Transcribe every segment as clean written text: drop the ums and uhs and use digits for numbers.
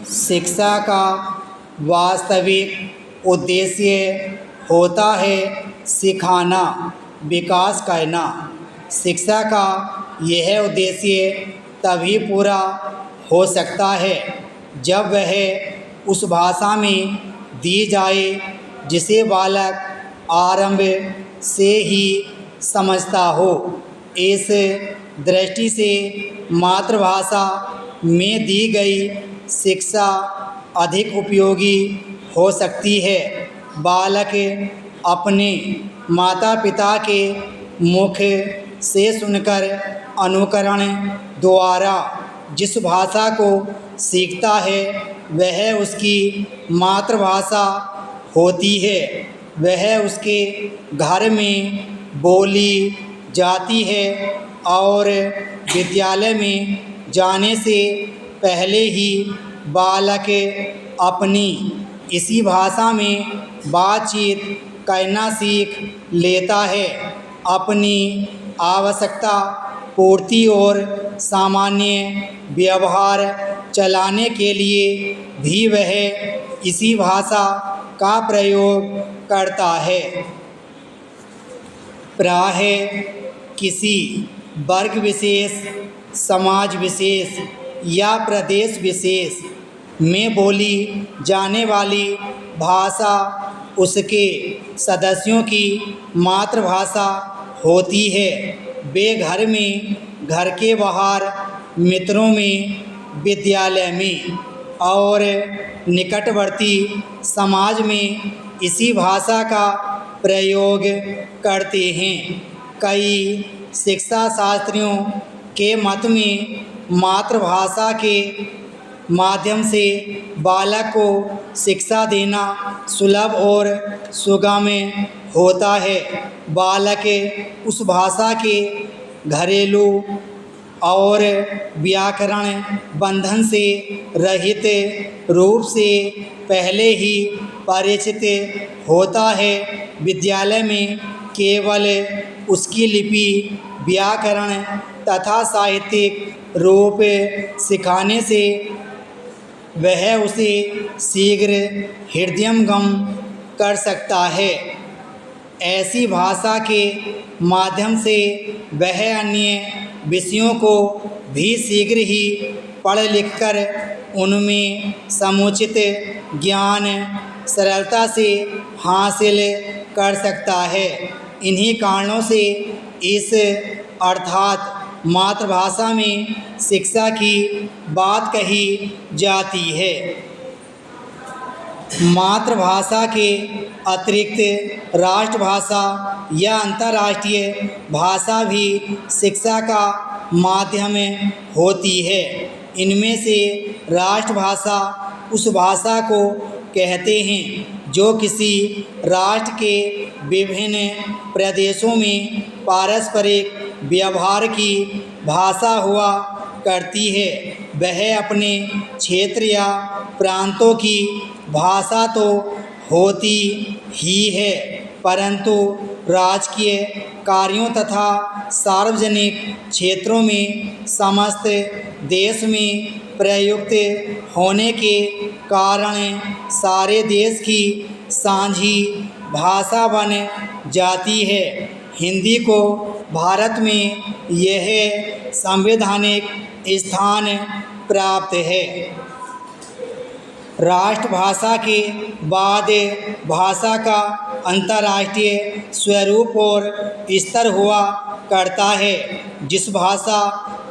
शिक्षा का वास्तविक उद्देश्य होता है सिखाना, विकास करना। शिक्षा का यह उद्देश्य तभी पूरा हो सकता है जब वह उस भाषा में दी जाए जिसे बालक आरंभ से ही समझता हो। इस दृष्टि से मातृभाषा में दी गई शिक्षा अधिक उपयोगी हो सकती है। बालक अपने माता पिता के मुख से सुनकर अनुकरण द्वारा जिस भाषा को सीखता है वह उसकी मातृभाषा होती है। वह उसके घर में बोली जाती है और विद्यालय में जाने से पहले ही बालक अपनी इसी भाषा में बातचीत करना सीख लेता है। अपनी आवश्यकता पूर्ति और सामान्य व्यवहार चलाने के लिए भी वह इसी भाषा का प्रयोग करता है। प्रायः किसी वर्ग विशेष, समाज विशेष या प्रदेश विशेष में बोली जाने वाली भाषा उसके सदस्यों की मातृभाषा होती है। वे घर में, घर के बाहर, मित्रों में, विद्यालय में और निकटवर्ती समाज में इसी भाषा का प्रयोग करते हैं। कई शिक्षा शास्त्रियों के मत में मातृभाषा के माध्यम से बालक को शिक्षा देना सुलभ और सुगम होता है। बालक उस भाषा के घरेलू और व्याकरण बंधन से रहित रूप से पहले ही परिचित होता है। विद्यालय में केवल उसकी लिपि, व्याकरण तथा साहित्यिक रूप सिखाने से वह उसे शीघ्र हृदयंगम कर सकता है। ऐसी भाषा के माध्यम से वह अन्य विषयों को भी शीघ्र ही पढ़ लिख कर उनमें समुचित ज्ञान सरलता से हासिल कर सकता है। इन्हीं कारणों से इस अर्थात मातृभाषा में शिक्षा की बात कही जाती है। मातृभाषा के अतिरिक्त राष्ट्रभाषा या अंतर्राष्ट्रीय भाषा भी शिक्षा का माध्यम होती है। इनमें से राष्ट्रभाषा उस भाषा को कहते हैं जो किसी राष्ट्र के विभिन्न प्रदेशों में पारस्परिक व्यवहार की भाषा हुआ करती है। वह अपने क्षेत्र या प्रांतों की भाषा तो होती ही है, परंतु राजकीय कार्यों तथा सार्वजनिक क्षेत्रों में समस्त देश में प्रयुक्त होने के कारण सारे देश की साझी भाषा बन जाती है। हिंदी को भारत में यह संवैधानिक स्थान प्राप्त है। राष्ट्रभाषा के बाद भाषा का अंतर्राष्ट्रीय स्वरूप और स्तर हुआ करता है। जिस भाषा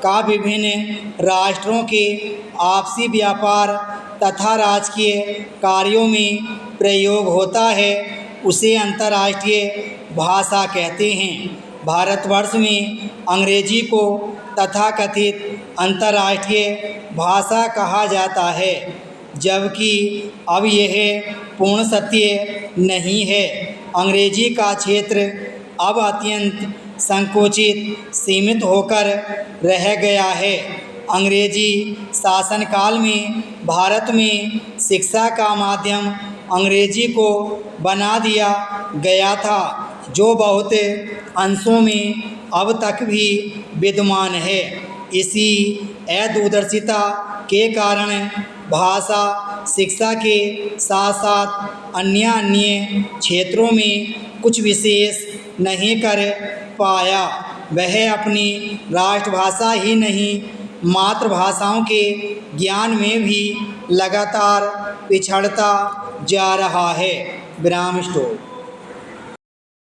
का विभिन्न राष्ट्रों के आपसी व्यापार तथा राजकीय कार्यों में प्रयोग होता है उसे अंतर्राष्ट्रीय भाषा कहते हैं। भारतवर्ष में अंग्रेजी को तथाकथित अंतर्राष्ट्रीय भाषा कहा जाता है, जबकि अब यह पूर्ण सत्य नहीं है। अंग्रेजी का क्षेत्र अब अत्यंत संकुचित सीमित होकर रह गया है। अंग्रेजी शासनकाल में भारत में शिक्षा का माध्यम अंग्रेजी को बना दिया गया था, जो बहुत अंशों में अब तक भी विद्यमान है। इसी अदूरदर्शिता के कारण भाषा शिक्षा के साथ साथ अन्य क्षेत्रों में कुछ विशेष नहीं कर पाया। वह अपनी राष्ट्रभाषा ही नहीं, मातृभाषाओं के ज्ञान में भी लगातार पिछड़ता जा रहा है। विराम स्टॉप।